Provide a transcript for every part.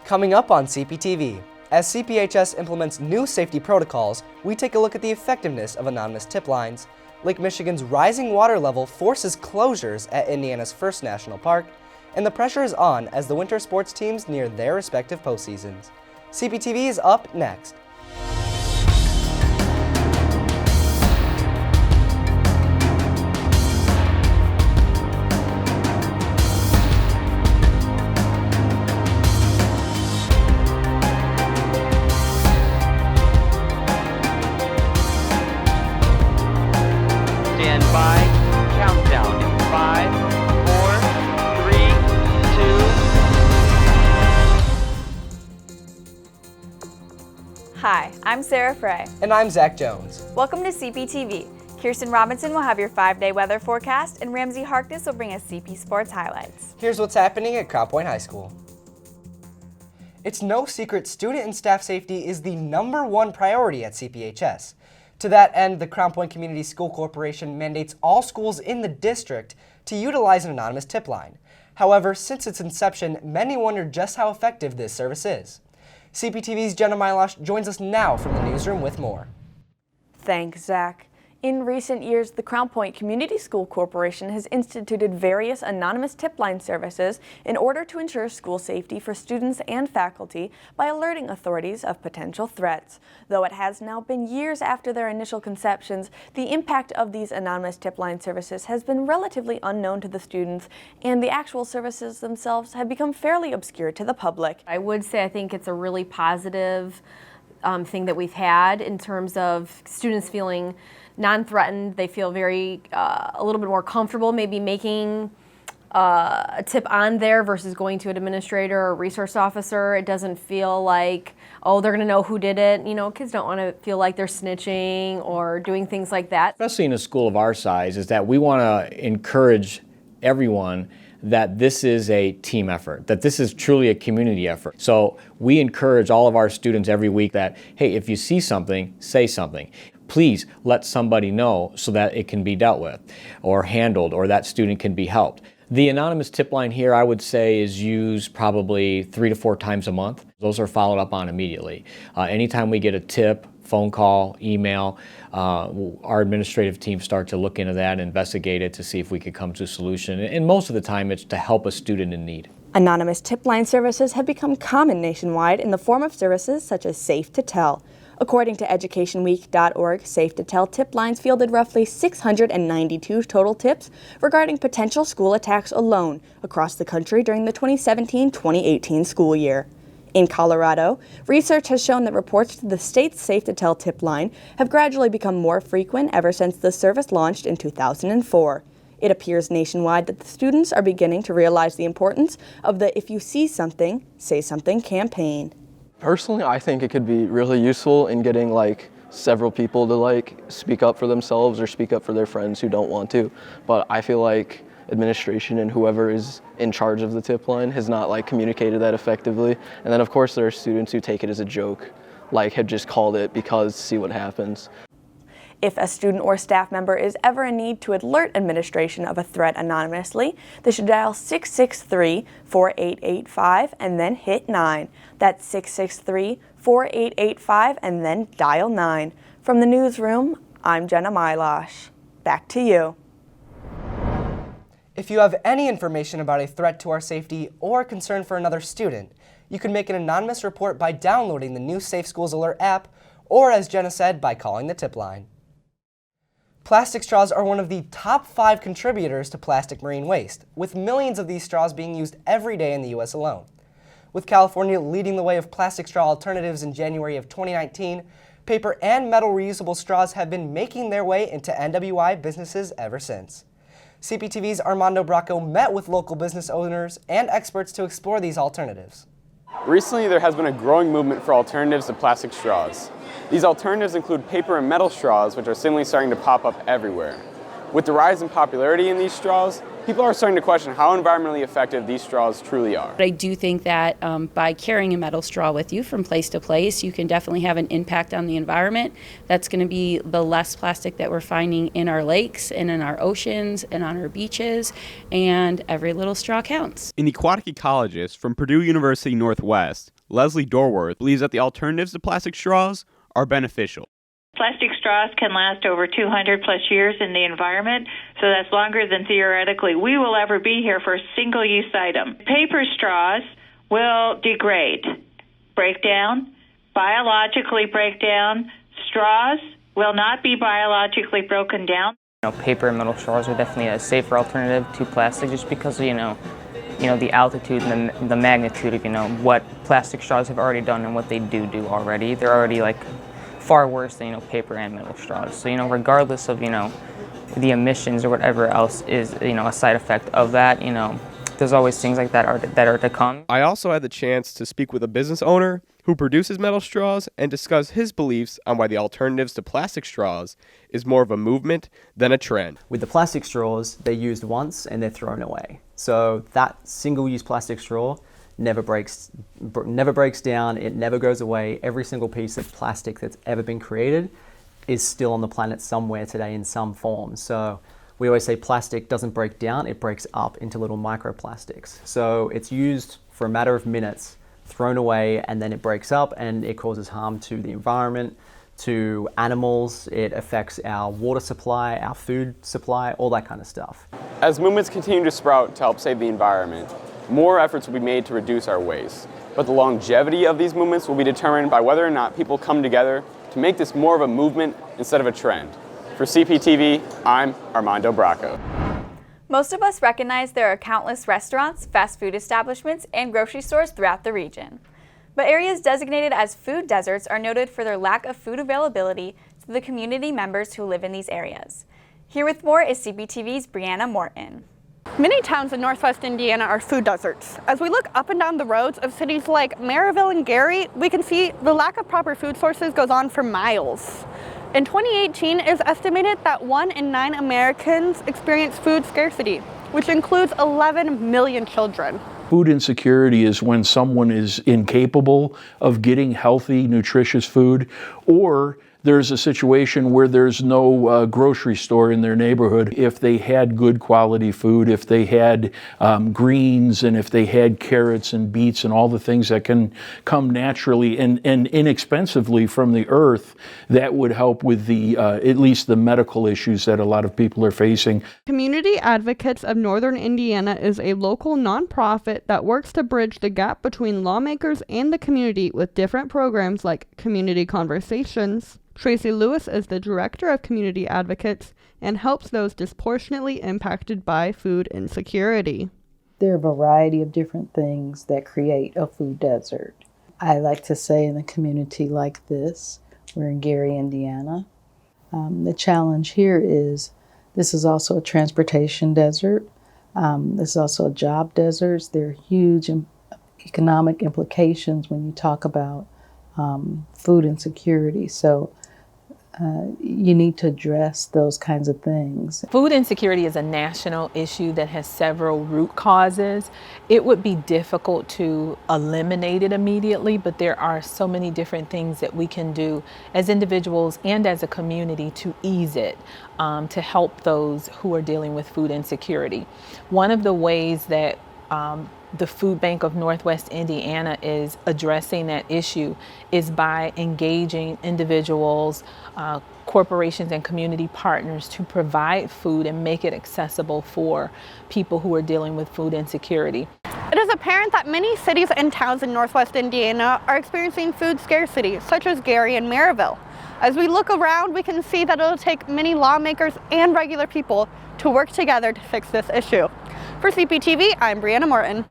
Coming up on CPTV, as CPHS implements new safety protocols, we take a look at the effectiveness of anonymous tip lines. Lake Michigan's rising water level forces closures at Indiana's First National Park, and the pressure is on as the winter sports teams near their respective postseasons. CPTV is up next. Stand by. Countdown in 5, 4, 3, 2. Hi, I'm Sarah Frey. And I'm Zach Jones. Welcome to CPTV. Kirsten Robinson will have your 5-day weather forecast, and Ramsey Harkness will bring us CP Sports highlights. Here's what's happening at Crown Point High School. It's no secret student and staff safety is the #1 priority at CPHS. To that end, the Crown Point Community School Corporation mandates all schools in the district to utilize an anonymous tip line. However, since its inception, many wonder just how effective this service is. CPTV's Jenna Milosh joins us now from the newsroom with more. Thanks, Zach. In recent years, the Crown Point Community School Corporation has instituted various anonymous tip line services in order to ensure school safety for students and faculty by alerting authorities of potential threats. Though it has now been years after their initial conceptions, the impact of these anonymous tip line services has been relatively unknown to the students, and the actual services themselves have become fairly obscure to the public. I would say I think it's a really positive thing that we've had in terms of students feeling non-threatened. They feel very, a little bit more comfortable maybe making a tip on there versus going to an administrator or resource officer. It doesn't feel like, oh, they're gonna know who did it. You know, kids don't wanna feel like they're snitching or doing things like that. Especially in a school of our size, is that we wanna encourage everyone that this is a team effort, that this is truly a community effort. So we encourage all of our students every week that, hey, if you see something, say something. Please let somebody know so that it can be dealt with or handled or that student can be helped. The anonymous tip line here, I would say, is used probably 3 to 4 times a month. Those are followed up on immediately. Anytime we get a tip, phone call, email, our administrative team start to look into that and investigate it to see if we could come to a solution. And most of the time it's to help a student in need. Anonymous tip line services have become common nationwide in the form of services such as Safe to Tell. According to educationweek.org, Safe to Tell tip lines fielded roughly 692 total tips regarding potential school attacks alone across the country during the 2017-2018 school year. In Colorado, research has shown that reports to the state's Safe to Tell tip line have gradually become more frequent ever since the service launched in 2004. It appears nationwide that the students are beginning to realize the importance of the If You See Something, Say Something campaign. Personally, I think it could be really useful in getting several people to speak up for themselves or speak up for their friends who don't want to. But I feel like administration and whoever is in charge of the tip line has not communicated that effectively. And then of course there are students who take it as a joke, have just called it because see what happens. If a student or staff member is ever in need to alert administration of a threat anonymously, they should dial 663-4885 and then hit 9. That's 663-4885 and then dial 9. From the newsroom, I'm Jenna Milosh. Back to you. If you have any information about a threat to our safety or a concern for another student, you can make an anonymous report by downloading the new Safe Schools Alert app, or as Jenna said, by calling the tip line. Plastic straws are one of the top 5 contributors to plastic marine waste, with millions of these straws being used every day in the U.S. alone. With California leading the way of plastic straw alternatives in January of 2019, paper and metal reusable straws have been making their way into NWI businesses ever since. CPTV's Armando Bracco met with local business owners and experts to explore these alternatives. Recently, there has been a growing movement for alternatives to plastic straws. These alternatives include paper and metal straws, which are seemingly starting to pop up everywhere. With the rise in popularity in these straws, people are starting to question how environmentally effective these straws truly are. But I do think that by carrying a metal straw with you from place to place, you can definitely have an impact on the environment. That's going to be the less plastic that we're finding in our lakes and in our oceans and on our beaches, and every little straw counts. An aquatic ecologist from Purdue University Northwest, Leslie Dorworth, believes that the alternatives to plastic straws are beneficial. Plastic straws can last over 200 plus years in the environment, so that's longer than theoretically we will ever be here for a single-use item. Paper straws will degrade, break down, biologically break down. Straws will not be biologically broken down. Paper and metal straws are definitely a safer alternative to plastic just because of, the altitude and the magnitude of, what plastic straws have already done and what they do already. They're already far worse than paper and metal straws. So regardless of the emissions or whatever else is a side effect of that, there's always things like that are to come. I also had the chance to speak with a business owner who produces metal straws and discuss his beliefs on why the alternatives to plastic straws is more of a movement than a trend. With the plastic straws, they're used once and they're thrown away. So that single-use plastic straw never breaks down, it never goes away. Every single piece of plastic that's ever been created is still on the planet somewhere today in some form. So we always say plastic doesn't break down, it breaks up into little microplastics. So it's used for a matter of minutes, thrown away, and then it breaks up and it causes harm to the environment, to animals, it affects our water supply, our food supply, all that kind of stuff. As movements continue to sprout to help save the environment, more efforts will be made to reduce our waste. But the longevity of these movements will be determined by whether or not people come together to make this more of a movement instead of a trend. For CPTV, I'm Armando Bracco. Most of us recognize there are countless restaurants, fast food establishments, and grocery stores throughout the region. But areas designated as food deserts are noted for their lack of food availability to the community members who live in these areas. Here with more is CPTV's Brianna Morton. Many towns in northwest Indiana are food deserts. As we look up and down the roads of cities like Maryville and Gary, we can see the lack of proper food sources goes on for miles. In 2018, it is estimated that 1 in 9 Americans experience food scarcity, which includes 11 million children. Food insecurity is when someone is incapable of getting healthy, nutritious food, or there's a situation where there's no grocery store in their neighborhood. If they had good quality food, if they had greens, and if they had carrots and beets and all the things that can come naturally and inexpensively from the earth, that would help with the at least the medical issues that a lot of people are facing. Community Advocates of Northern Indiana is a local nonprofit that works to bridge the gap between lawmakers and the community with different programs like community conversations. Tracy Lewis is the director of Community Advocates and helps those disproportionately impacted by food insecurity. There are a variety of different things that create a food desert. I like to say in a community like this, we're in Gary, Indiana, the challenge here is this is also a transportation desert. This is also a job desert. There are huge economic implications when you talk about food insecurity. So you need to address those kinds of things. Food insecurity is a national issue that has several root causes. It would be difficult to eliminate it immediately, but there are so many different things that we can do as individuals and as a community to ease it, to help those who are dealing with food insecurity. One of the ways that the Food Bank of Northwest Indiana is addressing that issue is by engaging individuals, corporations, and community partners to provide food and make it accessible for people who are dealing with food insecurity. It is apparent that many cities and towns in Northwest Indiana are experiencing food scarcity, such as Gary and Maryville. As we look around, we can see that it'll take many lawmakers and regular people to work together to fix this issue. For CPTV, I'm Brianna Morton.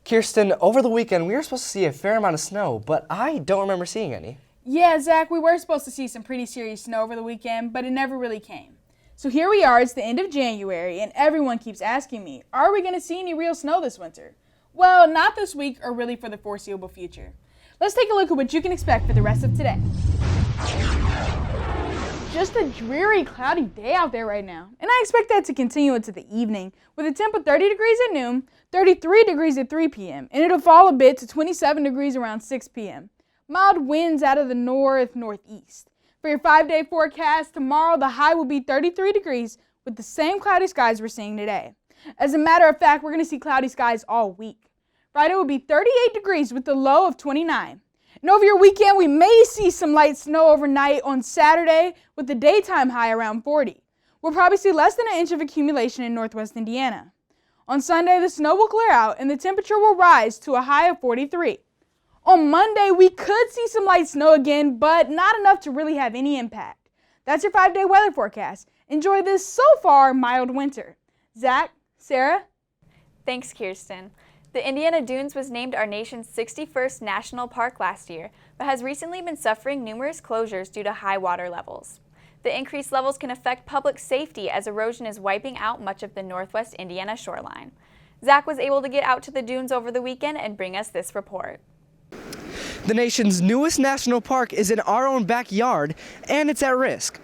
Kirsten, over the weekend we were supposed to see a fair amount of snow, but I don't remember seeing any. Yeah, Zach, we were supposed to see some pretty serious snow over the weekend, but it never really came. So here we are, it's the end of January, and everyone keeps asking me, are we going to see any real snow this winter? Well, not this week or really for the foreseeable future. Let's take a look at what you can expect for the rest of today. just a dreary, cloudy day out there right now. And I expect that to continue into the evening with a temp of 30 degrees at noon, 33 degrees at 3 p.m., and it'll fall a bit to 27 degrees around 6 p.m. Mild winds out of the northeast. For your 5-day forecast, tomorrow the high will be 33 degrees with the same cloudy skies we're seeing today. As a matter of fact, we're going to see cloudy skies all week. Friday will be 38 degrees with the low of 29. And over your weekend, we may see some light snow overnight on Saturday with the daytime high around 40. We'll probably see less than an inch of accumulation in northwest Indiana. On Sunday, the snow will clear out and the temperature will rise to a high of 43. On Monday, we could see some light snow again, but not enough to really have any impact. That's your 5-day weather forecast. Enjoy this so far mild winter. Zach, Sarah? Thanks, Kirsten. The Indiana Dunes was named our nation's 61st national park last year, but has recently been suffering numerous closures due to high water levels. The increased levels can affect public safety as erosion is wiping out much of the northwest Indiana shoreline. Zach was able to get out to the dunes over the weekend and bring us this report. The nation's newest national park is in our own backyard, and it's at risk.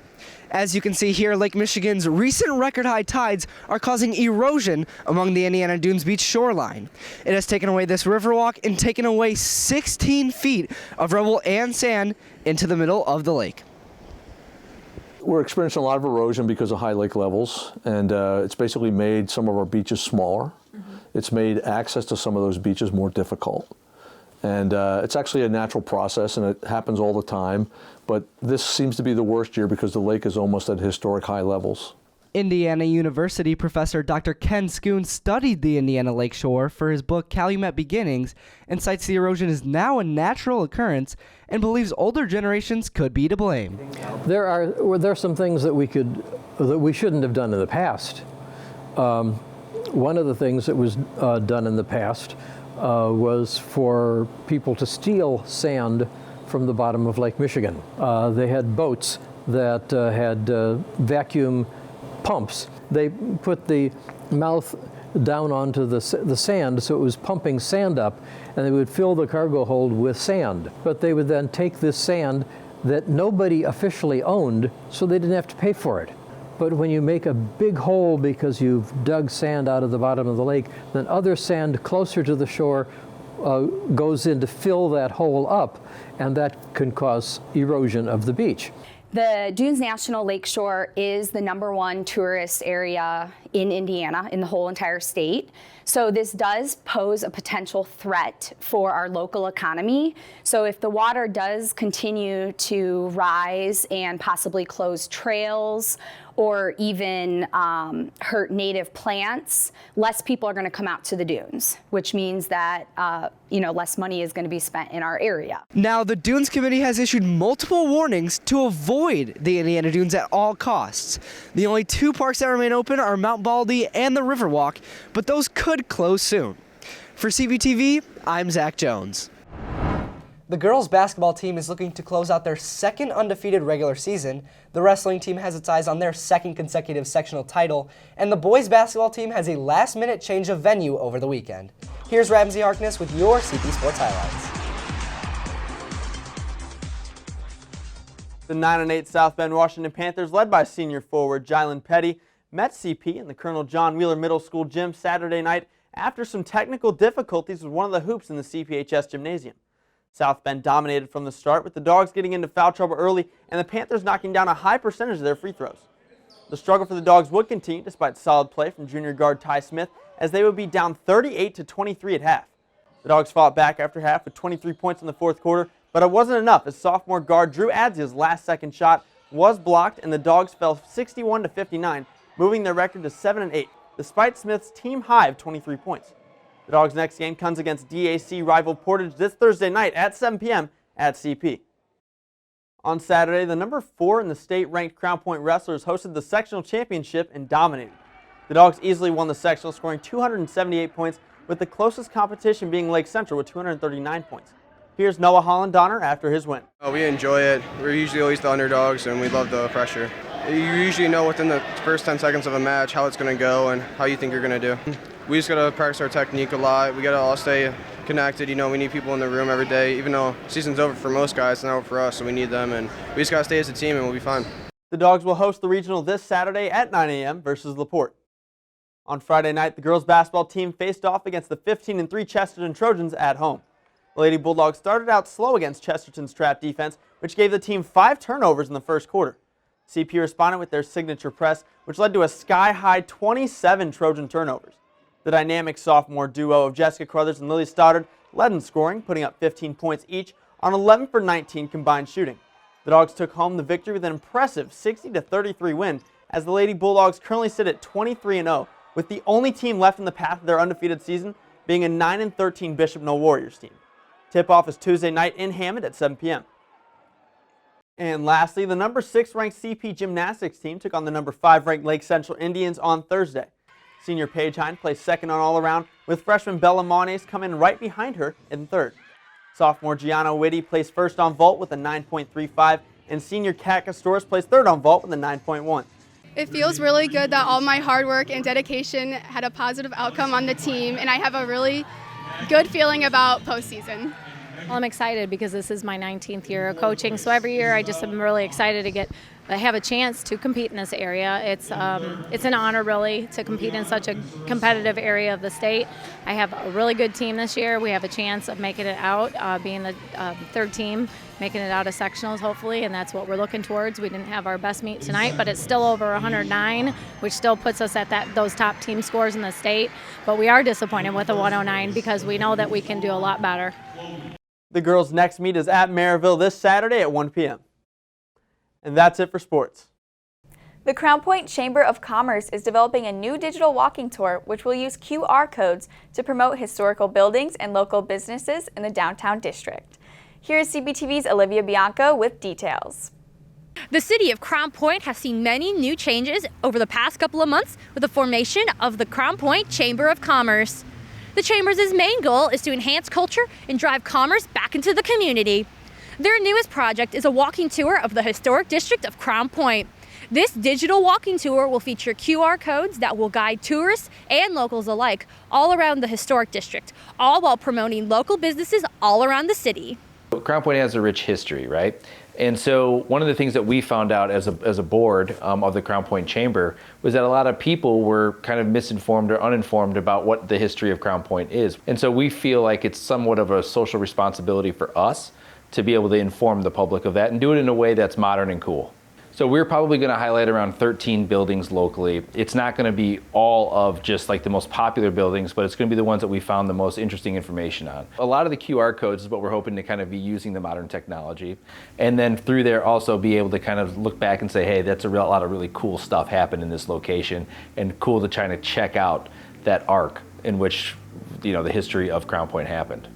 As you can see here, Lake Michigan's recent record-high tides are causing erosion along the Indiana Dunes Beach shoreline. It has taken away this riverwalk and taken away 16 feet of rubble and sand into the middle of the lake. We're experiencing a lot of erosion because of high lake levels, and it's basically made some of our beaches smaller. It's made access to some of those beaches more difficult. And it's actually a natural process, and it happens all the time. But this seems to be the worst year because the lake is almost at historic high levels. Indiana University professor Dr. Ken Schoon studied the Indiana lakeshore for his book Calumet Beginnings and cites the erosion is now a natural occurrence and believes older generations could be to blame. There are some things that we shouldn't have done in the past. One of the things that was done in the past was for people to steal sand from the bottom of Lake Michigan. They had boats that had vacuum pumps. They put the mouth down onto the sand, so it was pumping sand up, and they would fill the cargo hold with sand. But they would then take this sand that nobody officially owned, so they didn't have to pay for it. But when you make a big hole because you've dug sand out of the bottom of the lake, then other sand closer to the shore goes in to fill that hole up, and that can cause erosion of the beach. The Dunes National Lakeshore is the #1 tourist area in Indiana, in the whole entire state. So this does pose a potential threat for our local economy. So if the water does continue to rise and possibly close trails or even hurt native plants, less people are going to come out to the dunes, which means that less money is going to be spent in our area. Now, the Dunes Committee has issued multiple warnings to avoid the Indiana Dunes at all costs. The only 2 parks that remain open are Mount Baldy and the Riverwalk, but those could close soon. For CPTV, I'm Zach Jones. The girls basketball team is looking to close out their second undefeated regular season. The wrestling team has its eyes on their second consecutive sectional title, and the boys basketball team has a last-minute change of venue over the weekend. Here's Ramsey Harkness with your CP Sports highlights. The 9-8 South Bend Washington Panthers, led by senior forward Jylan Petty, met CP in the Colonel John Wheeler Middle School gym Saturday night after some technical difficulties with one of the hoops in the CPHS gymnasium. South Bend dominated from the start, with the Dogs getting into foul trouble early and the Panthers knocking down a high percentage of their free throws. The struggle for the Dogs would continue despite solid play from junior guard Ty Smith, as they would be down 38-23 at half. The Dogs fought back after half with 23 points in the fourth quarter, but it wasn't enough as sophomore guard Drew Adzia's last-second shot was blocked and the Dogs fell 61-59, moving their record to 7-8, despite Smith's team high of 23 points. The Dogs' next game comes against DAC rival Portage this Thursday night at 7 p.m. at CP. On Saturday, the number 4 in the state-ranked Crown Point Wrestlers hosted the sectional championship and dominated. The Dogs easily won the sectional, scoring 278 points, with the closest competition being Lake Central with 239 points. Here's Noah Holland-Donner after his win. We enjoy it. We're usually always the underdogs, and we love the pressure. You usually know within the first 10 seconds of a match how it's going to go and how you think you're going to do. We just got to practice our technique a lot. We got to all stay connected. We need people in the room every day. Even though season's over for most guys, it's not over for us, so we need them. And we just got to stay as a team, and we'll be fine. The Dogs will host the regional this Saturday at 9 a.m. versus LaPorte. On Friday night, the girls basketball team faced off against the 15-3 Chesterton Trojans at home. The Lady Bulldogs started out slow against Chesterton's trap defense, which gave the team 5 turnovers in the first quarter. CP responded with their signature press, which led to a sky-high 27 Trojan turnovers. The dynamic sophomore duo of Jessica Crothers and Lily Stoddard led in scoring, putting up 15 points each on 11 for 19 combined shooting. The Dogs took home the victory with an impressive 60-33 win, as the Lady Bulldogs currently sit at 23-0, with the only team left in the path of their undefeated season being a 9-13 Bishop Knoll Warriors team. Tip-off is Tuesday night in Hammond at 7 p.m. And lastly, the number 6 ranked CP gymnastics team took on the number 5 ranked Lake Central Indians on Thursday. Senior Paige Hind placed second on all-around, with freshman Bella Mones coming right behind her in third. Sophomore Gianna Whitty placed first on vault with a 9.35, and senior Kat Castoris placed third on vault with a 9.1. It feels really good that all my hard work and dedication had a positive outcome on the team, and I have a really good feeling about postseason. Well, I'm excited because this is my 19th year of coaching, so every year I just am really excited to have a chance to compete in this area. It's an honor, really, to compete in such a competitive area of the state. I have a really good team this year. We have a chance of making it out, being the third team, making it out of sectionals, hopefully, and that's what we're looking towards. We didn't have our best meet tonight, but it's still over 109, which still puts us at those top team scores in the state. But we are disappointed with a 109 because we know that we can do a lot better. The girls' next meet is at Maryville this Saturday at 1 p.m. And that's it for sports. The Crown Point Chamber of Commerce is developing a new digital walking tour which will use QR codes to promote historical buildings and local businesses in the downtown district. Here is CPTV's Olivia Bianco with details. The city of Crown Point has seen many new changes over the past couple of months with the formation of the Crown Point Chamber of Commerce. The Chamber's main goal is to enhance culture and drive commerce back into the community. Their newest project is a walking tour of the historic district of Crown Point. This digital walking tour will feature QR codes that will guide tourists and locals alike all around the historic district, all while promoting local businesses all around the city. Crown Point has a rich history, right? And so one of the things that we found out as a board of the Crown Point Chamber was that a lot of people were kind of misinformed or uninformed about what the history of Crown Point is. And so we feel like it's somewhat of a social responsibility for us to be able to inform the public of that and do it in a way that's modern and cool. So we're probably going to highlight around 13 buildings locally. It's not going to be all of just like the most popular buildings, but it's going to be the ones that we found the most interesting information on. A lot of the QR codes is what we're hoping to kind of be using the modern technology. And then through there also be able to kind of look back and say, hey, that's a lot of really cool stuff happened in this location, and cool to try to check out that arc in which, you know, the history of Crown Point happened.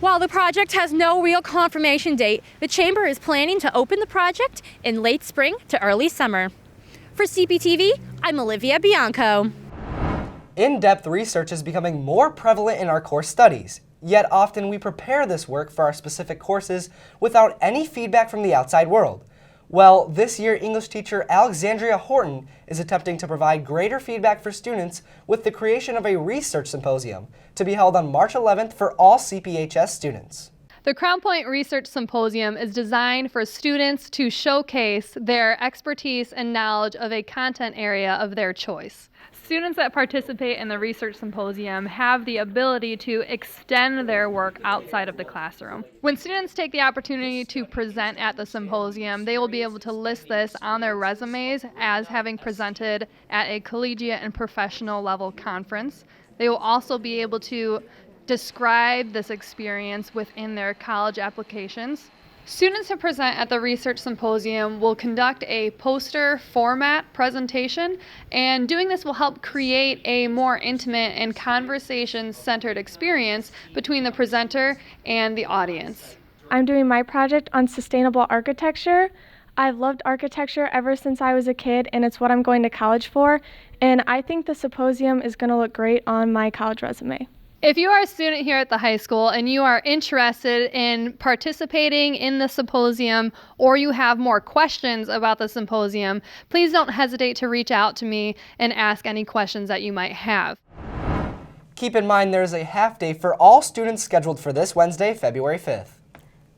While the project has no real confirmation date, the Chamber is planning to open the project in late spring to early summer. For CPTV, I'm Olivia Bianco. In-depth research is becoming more prevalent in our course studies, yet often we prepare this work for our specific courses without any feedback from the outside world. Well, this year English teacher Alexandria Horton is attempting to provide greater feedback for students with the creation of a research symposium to be held on March 11th for all CPHS students. The Crown Point Research Symposium is designed for students to showcase their expertise and knowledge of a content area of their choice. Students that participate in the Research Symposium have the ability to extend their work outside of the classroom. When students take the opportunity to present at the symposium, they will be able to list this on their resumes as having presented at a collegiate and professional level conference. They will also be able to describe this experience within their college applications. Students who present at the Research Symposium will conduct a poster format presentation, and doing this will help create a more intimate and conversation-centered experience between the presenter and the audience. I'm doing my project on sustainable architecture. I've loved architecture ever since I was a kid, and it's what I'm going to college for, and I think the symposium is going to look great on my college resume. If you are a student here at the high school and you are interested in participating in the symposium, or you have more questions about the symposium, please don't hesitate to reach out to me and ask any questions that you might have. Keep in mind there is a half day for all students scheduled for this Wednesday, February 5th.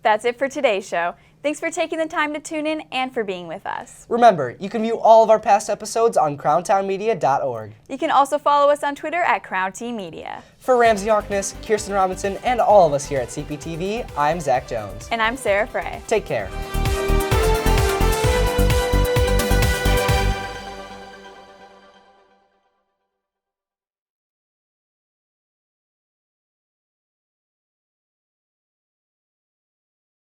That's it for today's show. Thanks for taking the time to tune in and for being with us. Remember, you can view all of our past episodes on crowntownmedia.org. You can also follow us on Twitter at CrownTMedia. For Ramsey Harkness, Kirsten Robinson, and all of us here at CPTV, I'm Zach Jones. And I'm Sarah Frey. Take care.